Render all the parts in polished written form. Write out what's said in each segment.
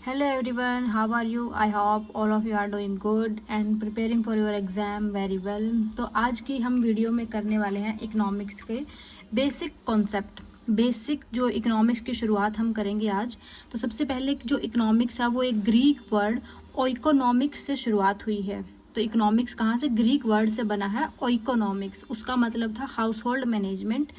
Hello everyone, how are you? I hope all of you are doing good and preparing for your exam very well. तो आज की हम video में करने वाले हैं इकोनॉमिक्स के बेसिक कॉन्सेप्ट। बेसिक जो इकोनॉमिक्स की शुरुआत हम करेंगे आज। तो सबसे पहले जो इकोनॉमिक्स है वो एक ग्रीक वर्ड ओइकोनॉमिक्स से शुरुआत हुई है। तो इकोनॉमिक्स कहाँ से? ग्रीक वर्ड से बना है ओइकोनॉमिक्स। उसका मतलब था हाउस होल्ड मैनेजमेंट,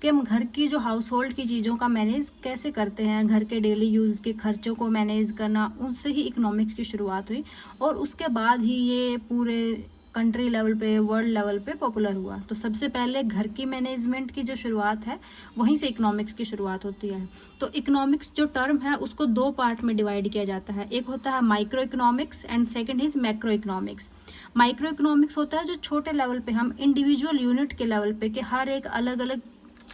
कि हम घर की जो हाउस होल्ड की चीज़ों का मैनेज कैसे करते हैं, घर के डेली यूज़ के खर्चों को मैनेज करना, उससे ही इकोनॉमिक्स की शुरुआत हुई और उसके बाद ही ये पूरे कंट्री लेवल पे, वर्ल्ड लेवल पे पॉपुलर हुआ। तो सबसे पहले घर की मैनेजमेंट की जो शुरुआत है वहीं से इकोनॉमिक्स की शुरुआत होती है। तो इकोनॉमिक्स जो टर्म है उसको दो पार्ट में डिवाइड किया जाता है। एक होता है micro economics and second is macro economics. Micro economics होता है जो छोटे लेवल पे, हम इंडिविजुअल यूनिट के लेवल पे, कि हर एक अलग अलग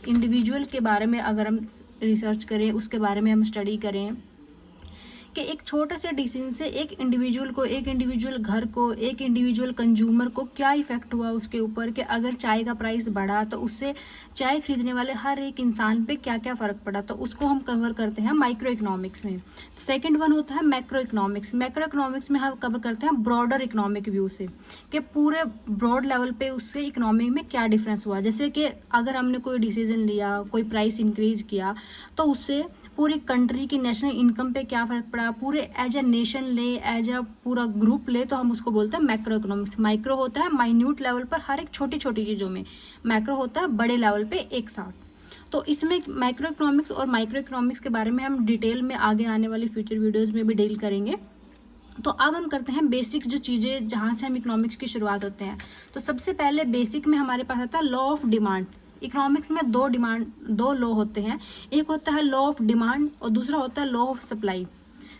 इंडिविजुअल के बारे में अगर हम रिसर्च करें, उसके बारे में हम स्टडी करें कि एक छोटे से डिसीजन से एक इंडिविजुअल को, एक इंडिविजुअल घर को, एक इंडिविजुअल कंज्यूमर को क्या इफेक्ट हुआ उसके ऊपर, कि अगर चाय का प्राइस बढ़ा तो उससे चाय खरीदने वाले हर एक इंसान पे क्या क्या फ़र्क पड़ा। तो उसको हम कवर करते हैं माइक्रो इकोनॉमिक्स में। सेकेंड वन होता है मैक्रो इकोनॉमिक्स। मैक्रो इकोनॉमिक्स में हम कवर करते हैं ब्रॉडर इकोनॉमिक व्यू से, कि पूरे ब्रॉड लेवल पे उससे इकोनॉमी में क्या डिफरेंस हुआ। जैसे कि अगर हमने कोई डिसीजन लिया, कोई प्राइस इंक्रीज किया, तो उससे पूरी कंट्री की नेशनल इनकम पे क्या फ़र्क पड़ा, पूरे एज अ नेशन ले, एज अ पूरा ग्रुप ले, तो हम उसको बोलते हैं मैक्रो इकोनॉमिक्स। माइक्रो होता है माइन्यूट लेवल पर, हर एक छोटी छोटी चीज़ों में। मैक्रो होता है बड़े लेवल पे एक साथ। तो इसमें माइक्रो इकोनॉमिक्स और माइक्रो इकोनॉमिक्स के बारे में हम डिटेल में आगे आने वाली फ्यूचर वीडियोज़ में भी डील करेंगे। तो अब हम करते हैं बेसिक जो चीज़ें जहाँ से हम इकोनॉमिक्स की शुरुआत होते हैं। तो सबसे पहले बेसिक में हमारे पास आता है लॉ ऑफ डिमांड। इकोनॉमिक्स में दो लॉ होते हैं। एक होता है लॉ ऑफ डिमांड और दूसरा होता है लॉ ऑफ सप्लाई।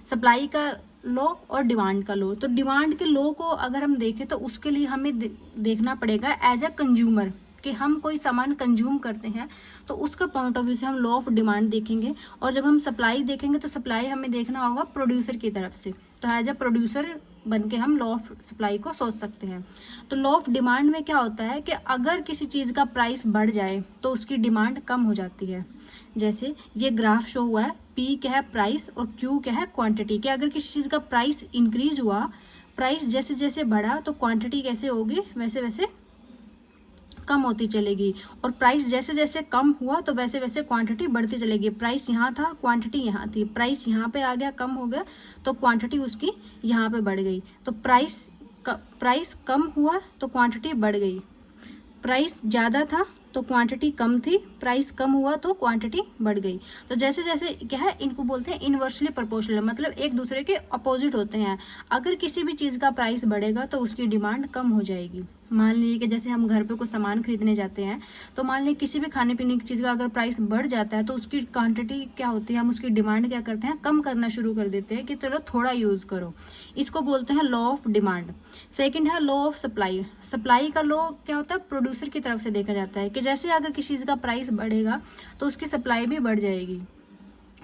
सप्लाई का लॉ और डिमांड का लॉ। तो डिमांड के लॉ को अगर हम देखें तो उसके लिए हमें देखना पड़ेगा एज अ कंज्यूमर, कि हम कोई सामान कंज्यूम करते हैं तो उसके पॉइंट ऑफ व्यू से हम लॉ ऑफ डिमांड देखेंगे। और जब हम सप्लाई देखेंगे तो सप्लाई हमें देखना होगा प्रोड्यूसर की तरफ से। तो एज अ प्रोड्यूसर बन के हम लॉ ऑफ सप्लाई को सोच सकते हैं। तो लॉ ऑफ डिमांड में क्या होता है कि अगर किसी चीज़ का प्राइस बढ़ जाए तो उसकी डिमांड कम हो जाती है। जैसे ये ग्राफ शो हुआ है, पी क्या है प्राइस और क्यू क्या है क्वांटिटी। कि अगर किसी चीज़ का प्राइस इंक्रीज हुआ, प्राइस जैसे जैसे बढ़ा तो क्वांटिटी कैसे होगी, वैसे वैसे कम होती चलेगी। और प्राइस जैसे जैसे कम हुआ तो वैसे वैसे क्वांटिटी बढ़ती चलेगी। प्राइस यहाँ था, क्वांटिटी यहाँ थी, प्राइस यहाँ पे आ गया, कम हो गया, तो क्वांटिटी उसकी यहाँ पे बढ़ गई। तो प्राइस कम हुआ तो क्वांटिटी बढ़ गई। प्राइस ज़्यादा था तो क्वांटिटी कम थी, प्राइस कम हुआ तो क्वांटिटी बढ़ गई। तो जैसे जैसे क्या है, इनको बोलते हैं इन्वर्सली प्रोपोर्शनल, मतलब एक दूसरे के अपोजिट होते हैं। अगर किसी भी चीज़ का प्राइस बढ़ेगा तो उसकी डिमांड कम हो जाएगी। मान लीजिए कि जैसे हम घर पे कुछ सामान खरीदने जाते हैं, तो मान लीजिए किसी भी खाने पीने की चीज़ का अगर प्राइस बढ़ जाता है तो उसकी क्वांटिटी क्या होती है, हम उसकी डिमांड क्या करते हैं, कम करना शुरू कर देते हैं, कि चलो थोड़ा यूज़ करो। इसको बोलते हैं लॉ ऑफ डिमांड। सेकंड है लॉ ऑफ सप्लाई। सप्लाई का लॉ क्या होता है, प्रोड्यूसर की तरफ से देखा जाता है, कि जैसे अगर किसी चीज़ का प्राइस बढ़ेगा तो उसकी सप्लाई भी बढ़ जाएगी।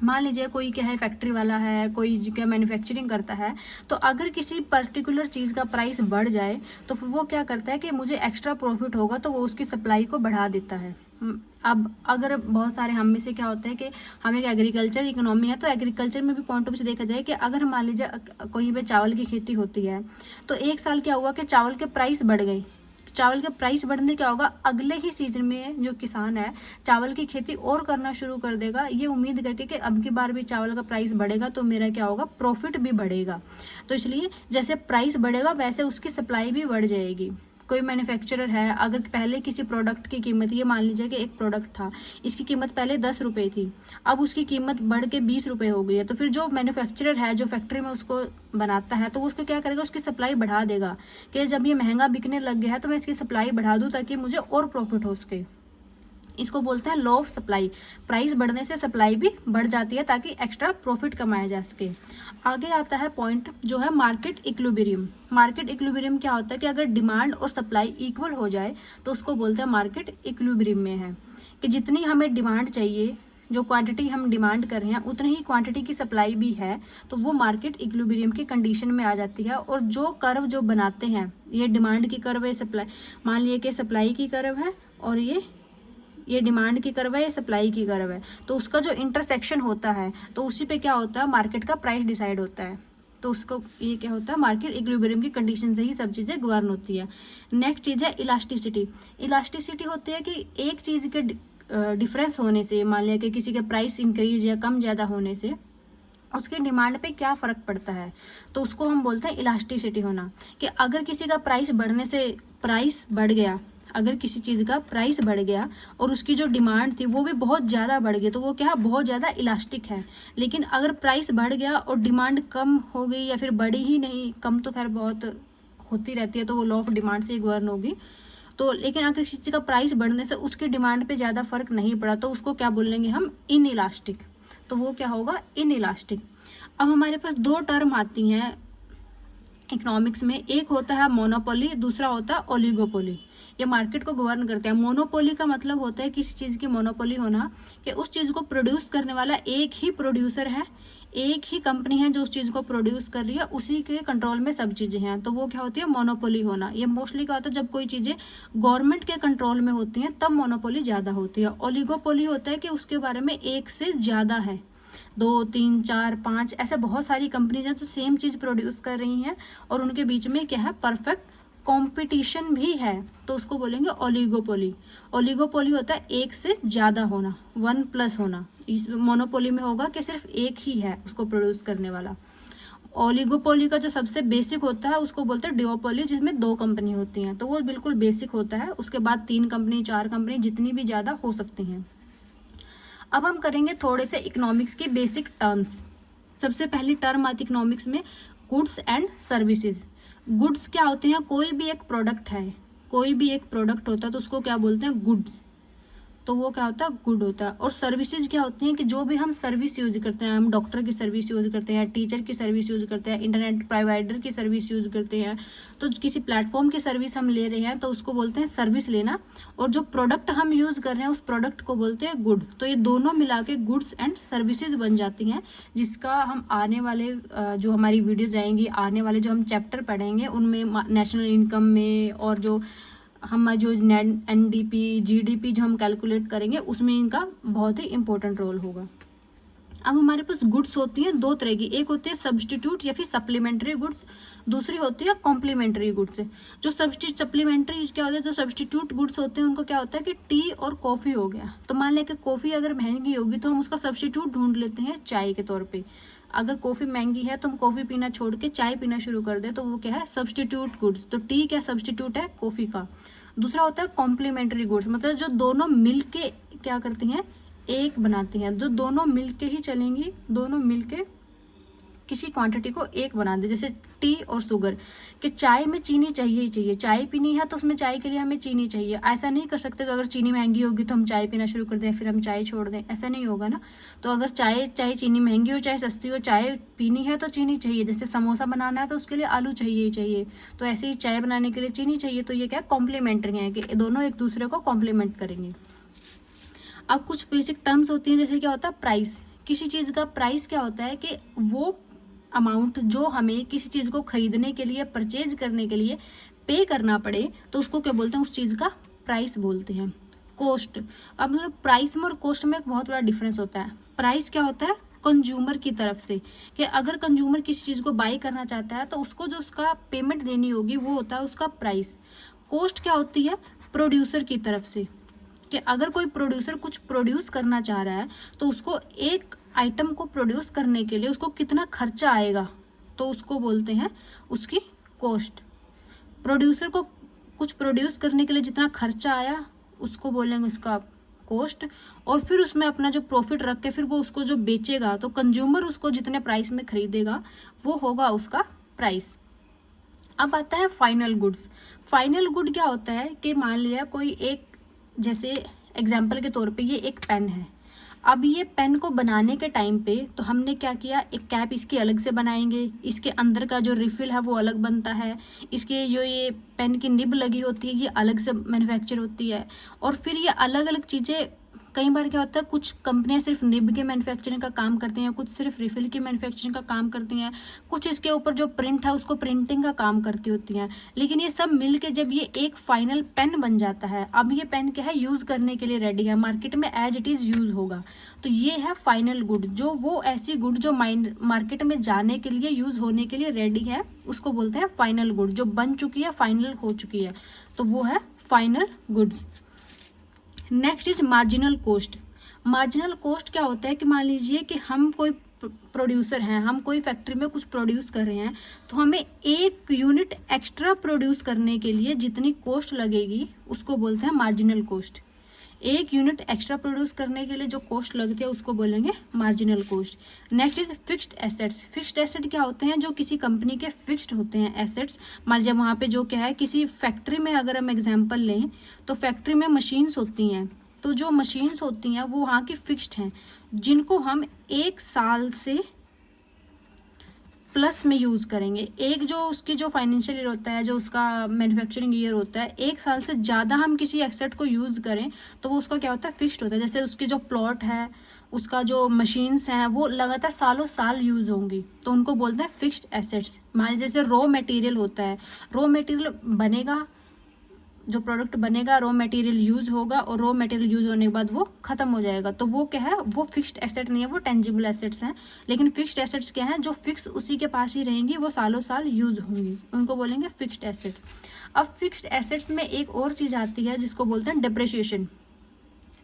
मान लीजिए कोई क्या है, फैक्ट्री वाला है, कोई क्या मैन्युफैक्चरिंग करता है, तो अगर किसी पर्टिकुलर चीज़ का प्राइस बढ़ जाए तो फिर वो क्या करता है कि मुझे एक्स्ट्रा प्रॉफिट होगा, तो वो उसकी सप्लाई को बढ़ा देता है। अब अगर बहुत सारे हम में से क्या होता है कि हम एक एग्रीकल्चर इकोनॉमी है, तो एग्रीकल्चर में भी पॉइंट ऑफ व्यू से देखा जाए कि अगर मान लीजिए कहीं पे चावल की खेती होती है, तो एक साल क्या हुआ कि चावल के प्राइस बढ़ गए। चावल के प्राइस बढ़ने क्या होगा, अगले ही सीजन में जो किसान है चावल की खेती और करना शुरू कर देगा, ये उम्मीद करके कि अब की बार भी चावल का प्राइस बढ़ेगा तो मेरा क्या होगा, प्रॉफिट भी बढ़ेगा। तो इसलिए जैसे प्राइस बढ़ेगा वैसे उसकी सप्लाई भी बढ़ जाएगी। कोई मैन्युफैक्चरर है, अगर पहले किसी प्रोडक्ट की कीमत, ये मान लीजिए कि एक प्रोडक्ट था, इसकी कीमत पहले 10 रुपये थी, अब उसकी कीमत बढ़ के 20 रुपये हो गई है, तो फिर जो मैन्युफैक्चरर है, जो फैक्ट्री में उसको बनाता है, तो उसको क्या करेगा, उसकी सप्लाई बढ़ा देगा, कि जब ये महंगा बिकने लग गया है तो मैं इसकी सप्लाई बढ़ा दूँ ताकि मुझे और प्रॉफिट हो सके। इसको बोलते हैं लॉ ऑफ सप्लाई। प्राइस बढ़ने से सप्लाई भी बढ़ जाती है ताकि एक्स्ट्रा प्रॉफिट कमाया जा सके। आगे आता है पॉइंट जो है मार्केट इक्विलिब्रियम। मार्केट इक्विलिब्रियम क्या होता है कि अगर डिमांड और सप्लाई इक्वल हो जाए तो उसको बोलते हैं मार्केट इक्विलिब्रियम में है, कि जितनी हमें डिमांड चाहिए, जो क्वांटिटी हम डिमांड कर रहे हैं उतनी ही क्वांटिटी की सप्लाई भी है, तो वो मार्केट इक्विलिब्रियम की कंडीशन में आ जाती है। और जो कर्व जो बनाते हैं, ये डिमांड की कर्व है, सप्लाई, मान लीजिए कि सप्लाई की कर्व है और ये ये डिमांड की कर्व है, ये सप्लाई की कर्व है, तो उसका जो इंटरसेक्शन होता है तो उसी पे क्या होता है, मार्केट का प्राइस डिसाइड होता है। तो उसको ये क्या होता है, मार्केट इक्विलिब्रियम की कंडीशन से ही सब चीज़ें गवर्न होती है। नेक्स्ट चीज़ है इलास्टिसिटी। इलास्टिसिटी होती है कि एक चीज़ के डिफरेंस होने से, मान लिया कि किसी के प्राइस इंक्रीज या कम ज़्यादा होने से उसकी डिमांड पे क्या फ़र्क पड़ता है, तो उसको हम बोलते हैं इलास्टिसिटी होना। कि अगर किसी का प्राइस बढ़ने से प्राइस बढ़ गया, अगर किसी चीज़ का प्राइस बढ़ गया और उसकी जो डिमांड थी वो भी बहुत ज़्यादा बढ़ गई, तो वो क्या बहुत ज़्यादा इलास्टिक है। लेकिन अगर प्राइस बढ़ गया और डिमांड कम हो गई या फिर बढ़ी ही नहीं, कम तो खैर बहुत होती रहती है, तो वो लॉ ऑफ डिमांड से ही गवर्न होगी। तो लेकिन अगर किसी चीज़ का प्राइस बढ़ने से उसकी डिमांड पे ज़्यादा फर्क नहीं पड़ा, तो उसको क्या बोलेंगे हम, इन इलास्टिक। तो वो क्या होगा, इन इलास्टिक। अब हमारे पास दो टर्म आती हैं इकोनॉमिक्स में, एक होता है मोनोपोली, दूसरा होता है ओलिगोपोली। ये मार्केट को गवर्न करते हैं। मोनोपोली का मतलब होता है किसी चीज़ की मोनोपोली होना, कि उस चीज़ को प्रोड्यूस करने वाला एक ही प्रोड्यूसर है, एक ही कंपनी है जो उस चीज़ को प्रोड्यूस कर रही है, उसी के कंट्रोल में सब चीज़ें हैं, तो वो क्या होती है, मोनोपोली होना। ये मोस्टली क्या होता है, जब कोई चीज़ें गवर्नमेंट के कंट्रोल में होती हैं तब मोनोपोली ज़्यादा होती है। ओलिगोपोली होता है कि उसके बारे में एक से ज़्यादा है, 2, 3, 4, 5 ऐसे बहुत सारी कंपनीज हैं जो सेम चीज़ प्रोड्यूस कर रही हैं और उनके बीच में क्या है, परफेक्ट कंपटीशन भी है, तो उसको बोलेंगे ओलिगोपोली। ओलिगोपोली होता है एक से ज़्यादा होना, 1+ होना। इस मोनोपोली में होगा कि सिर्फ एक ही है उसको प्रोड्यूस करने वाला। ओलिगोपोली का जो सबसे बेसिक होता है उसको बोलते हैं डिओपोली, जिसमें 2 कंपनी होती हैं, तो वो बिल्कुल बेसिक होता है। उसके बाद 3 कंपनी, 4 कंपनी, जितनी भी ज़्यादा हो सकती हैं। अब हम करेंगे थोड़े से इकोनॉमिक्स की बेसिक टर्म्स। सबसे पहली टर्म आती इकोनॉमिक्स में, गुड्स एंड सर्विसेज। गुड्स क्या होते हैं, कोई भी एक प्रोडक्ट है, कोई भी एक प्रोडक्ट होता है तो उसको क्या बोलते हैं, गुड्स, तो वो क्या होता है, गुड होता है। और सर्विसेज क्या होती हैं, कि जो भी हम सर्विस यूज करते हैं, हम डॉक्टर की सर्विस यूज करते हैं, टीचर की सर्विस यूज करते हैं, इंटरनेट प्रोवाइडर की सर्विस यूज करते हैं, तो किसी प्लेटफॉर्म की सर्विस हम ले रहे हैं तो उसको बोलते हैं सर्विस लेना। और जो प्रोडक्ट हम यूज कर रहे हैं उस प्रोडक्ट को बोलते हैं गुड। तो ये दोनों मिला के गुड्स एंड सर्विसेज बन जाती हैं, जिसका हम आने वाले जो हमारी वीडियो जाएंगी, आने वाले जो हम चैप्टर पढ़ेंगे उनमें नेशनल इनकम में और जो हम जो नेट NDP GDP जो हम कैलकुलेट करेंगे उसमें इनका बहुत ही इंपॉर्टेंट रोल होगा। अब हमारे पास गुड्स होती हैं 2 तरह की, एक होती है सब्सटीट्यूट या फिर सप्लीमेंट्री गुड्स, दूसरी होती है कॉम्प्लीमेंट्री गुड्स। जो सप्लीमेंट्री क्या होता है, जो सब्सटीट्यूट गुड्स होते हैं उनको क्या होता है कि टी और कॉफ़ी हो गया, तो मान लें कि कॉफ़ी अगर महंगी होगी तो हम उसका सब्सटीट्यूट ढूंढ लेते हैं चाय के तौर पे। अगर कॉफ़ी महंगी है तो हम कॉफ़ी पीना छोड़ के चाय पीना शुरू कर दें, तो वो क्या है, सब्सटीट्यूट गुड्स। तो टी क्या सब्सटीट्यूट है कॉफ़ी का। दूसरा होता है कॉम्प्लीमेंट्री गुड्स, मतलब जो दोनों मिलके क्या करती हैं, एक बनाती हैं, जो दोनों मिलके ही चलेंगी, दोनों मिलके किसी क्वांटिटी को एक बना दे। जैसे टी और शुगर, कि चाय में चीनी चाहिए ही चाहिए, चाय पीनी है तो उसमें चाय के लिए हमें चीनी चाहिए। ऐसा नहीं कर सकते कि अगर चीनी महंगी होगी तो हम चाय पीना शुरू कर दें फिर हम चाय छोड़ दें, ऐसा नहीं होगा ना। तो अगर चाहे चीनी महंगी हो चाहे सस्ती हो, चाय पीनी है तो चीनी चाहिए। जैसे समोसा बनाना है तो उसके लिए आलू चाहिए ही चाहिए, तो ऐसे ही चाय बनाने के लिए चीनी चाहिए। तो ये क्या कॉम्प्लीमेंट्री है, कि दोनों एक दूसरे को कॉम्प्लीमेंट करेंगे। अब कुछ बेसिक टर्म्स होती हैं, जैसे क्या होता है प्राइस। किसी चीज़ का प्राइस क्या होता है, कि वो अमाउंट जो हमें किसी चीज़ को खरीदने के लिए, परचेज करने के लिए पे करना पड़े, तो उसको क्या बोलते हैं, उस चीज़ का प्राइस बोलते हैं। कॉस्ट, अब मतलब प्राइस में और कॉस्ट में एक बहुत बड़ा डिफरेंस होता है। प्राइस क्या होता है, कंज्यूमर की तरफ से, कि अगर कंज्यूमर किसी चीज़ को बाई करना चाहता है तो उसको जो उसका पेमेंट देनी होगी वो होता है उसका प्राइस। कॉस्ट क्या होती है, प्रोड्यूसर की तरफ से, कि अगर कोई प्रोड्यूसर कुछ प्रोड्यूस करना चाह रहा है तो उसको एक आइटम को प्रोड्यूस करने के लिए उसको कितना खर्चा आएगा, तो उसको बोलते हैं उसकी कॉस्ट। प्रोड्यूसर को कुछ प्रोड्यूस करने के लिए जितना खर्चा आया उसको बोलेंगे उसका कॉस्ट, और फिर उसमें अपना जो प्रॉफिट रख के फिर वो उसको जो बेचेगा, तो कंज्यूमर उसको जितने प्राइस में खरीदेगा वो होगा उसका प्राइस। अब आता है फाइनल गुड्स। फाइनल गुड क्या होता है, कि मान लिया कोई एक, जैसे एग्जाम्पल के तौर पे ये एक पेन है। अब ये पेन को बनाने के टाइम पे तो हमने क्या किया, एक कैप इसकी अलग से बनाएंगे, इसके अंदर का जो रिफिल है वो अलग बनता है, इसके जो ये पेन की निब लगी होती है ये अलग से मैन्युफैक्चर होती है, और फिर ये अलग अलग चीज़ें कई बार क्या होता है, कुछ कंपनियां सिर्फ निब के मैन्युफैक्चरिंग का काम करती हैं, कुछ सिर्फ रिफिल की मैन्युफैक्चरिंग का काम करती हैं, कुछ इसके ऊपर जो प्रिंट है उसको प्रिंटिंग का काम करती होती हैं। लेकिन ये सब मिल के जब ये एक फाइनल पेन बन जाता है, अब ये पेन क्या है, यूज़ करने के लिए रेडी है, मार्केट में एज इट इज़ यूज़ होगा। तो ये है फाइनल गुड, जो वो ऐसी गुड जो मार्केट में जाने के लिए, यूज़ होने के लिए रेडी है, उसको बोलते हैं फाइनल गुड। जो बन चुकी है, फाइनल हो चुकी है, तो वो है final goods. Next is marginal cost. Marginal cost क्या होता है कि मान लीजिए कि हम कोई प्रोड्यूसर हैं, हम कोई फैक्ट्री में कुछ प्रोड्यूस कर रहे हैं, तो हमें एक यूनिट एक्स्ट्रा प्रोड्यूस करने के लिए जितनी कॉस्ट लगेगी उसको बोलते हैं मार्जिनल कोस्ट। एक यूनिट एक्स्ट्रा प्रोड्यूस करने के लिए जो कॉस्ट लगती है उसको बोलेंगे marginal cost. Next is fixed assets. Fixed asset क्या होते हैं, जो किसी कंपनी के फिक्स्ड होते हैं एसेट्स। मान लीजिए वहाँ पे जो क्या है, किसी फैक्ट्री में अगर हम एग्जांपल लें तो फैक्ट्री में मशीन्स होती हैं, तो जो मशीन्स होती हैं वो वहाँ की फिक्स्ड हैं, जिनको हम 1 साल से प्लस में यूज़ करेंगे। एक जो उसकी जो फाइनेंशियल ईयर होता है, जो उसका मैन्युफैक्चरिंग ईयर होता है, 1 साल से ज़्यादा हम किसी एसेट को यूज़ करें तो वो उसका क्या होता है, फिक्स्ड होता है। जैसे उसकी जो प्लॉट है, उसका जो मशीन्स हैं, वो लगातार सालों साल यूज़ होंगी, तो उनको बोलते हैं फिक्स्ड एसेट्स। मान लीजिए जैसे रॉ मटेरियल होता है, रॉ मटेरियल बनेगा, जो प्रोडक्ट बनेगा, रॉ मटेरियल यूज़ होगा और रॉ मटेरियल यूज़ होने के बाद वो ख़त्म हो जाएगा, तो वो क्या है, वो फिक्स्ड एसेट नहीं है, वो टेंजिबल एसेट्स हैं। लेकिन फिक्स्ड एसेट्स क्या हैं, जो फिक्स उसी के पास ही रहेंगी, वो सालों साल यूज़ होंगी, उनको बोलेंगे फिक्स्ड एसेट। अब फिक्स्ड एसेट्स में एक और चीज़ आती है जिसको बोलते हैं डिप्रिसिएशन।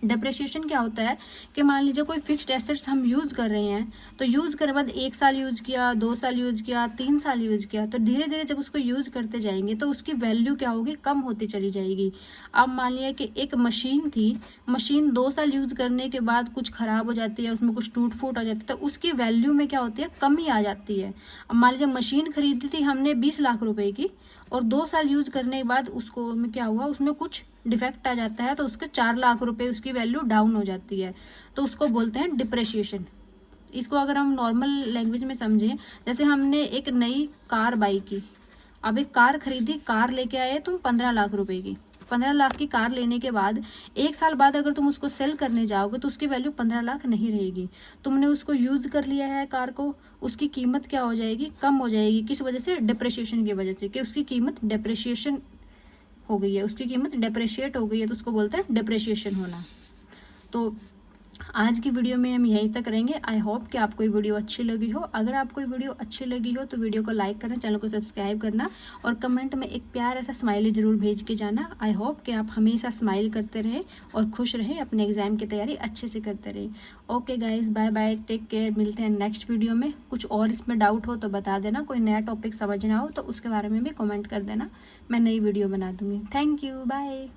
डिप्रिसिएशन क्या होता है कि मान लीजिए कोई फिक्स्ड एसेट्स हम यूज़ कर रहे हैं, तो यूज़ करने के बाद 1 साल यूज़ किया, 2 साल यूज़ किया, 3 साल यूज़ किया, तो धीरे धीरे जब उसको यूज़ करते जाएंगे तो उसकी वैल्यू क्या होगी, कम होती चली जाएगी। अब मान लिया कि एक मशीन थी, मशीन 2 साल यूज़ करने के बाद कुछ ख़राब हो जाती है, उसमें कुछ टूट फूट आ जाती है, तो उसकी वैल्यू में क्या होती है, कमी आ जाती है। अब मान लीजिए मशीन खरीदी थी हमने 20 लाख रुपए की, और 2 साल यूज़ करने के बाद उसको में क्या हुआ, उसमें कुछ डिफेक्ट आ जाता है, तो उसके 4 लाख रुपए उसकी वैल्यू डाउन हो जाती है, तो उसको बोलते हैं डिप्रिसिएशन। इसको अगर हम नॉर्मल लैंग्वेज में समझें, जैसे हमने एक नई कार बाई की, अब एक कार खरीदी, कार लेके आए तुम 15 लाख रुपए की, 15 लाख की कार लेने के बाद 1 साल बाद अगर तुम उसको सेल करने जाओगे तो उसकी वैल्यू 15 लाख नहीं रहेगी। तुमने उसको यूज़ कर लिया है कार को, उसकी कीमत क्या हो जाएगी, कम हो जाएगी। किस वजह से, डिप्रिसिएशन की वजह से, कि उसकी कीमत डिप्रिसिएशन हो गई है, उसकी कीमत डिप्रिशिएट हो गई है, तो उसको बोलते हैं डिप्रिसिएशन होना। तो आज की वीडियो में हम यहीं तक रहेंगे। आई होप कि आपको ये वीडियो अच्छी लगी हो। अगर आपको ये वीडियो अच्छी लगी हो तो वीडियो को लाइक करना, चैनल को सब्सक्राइब करना और कमेंट में एक प्यार ऐसा स्माइली ज़रूर भेज के जाना। आई होप कि आप हमेशा स्माइल करते रहें और खुश रहें, अपने एग्ज़ाम की तैयारी अच्छे से करते रहें। Okay guys, bye bye, take care, मिलते हैं नेक्स्ट वीडियो में। कुछ और इसमें डाउट हो तो बता देना, कोई नया टॉपिक समझना हो तो उसके बारे में भी कमेंट कर देना, मैं नई वीडियो बना दूँगी। Thank you, bye.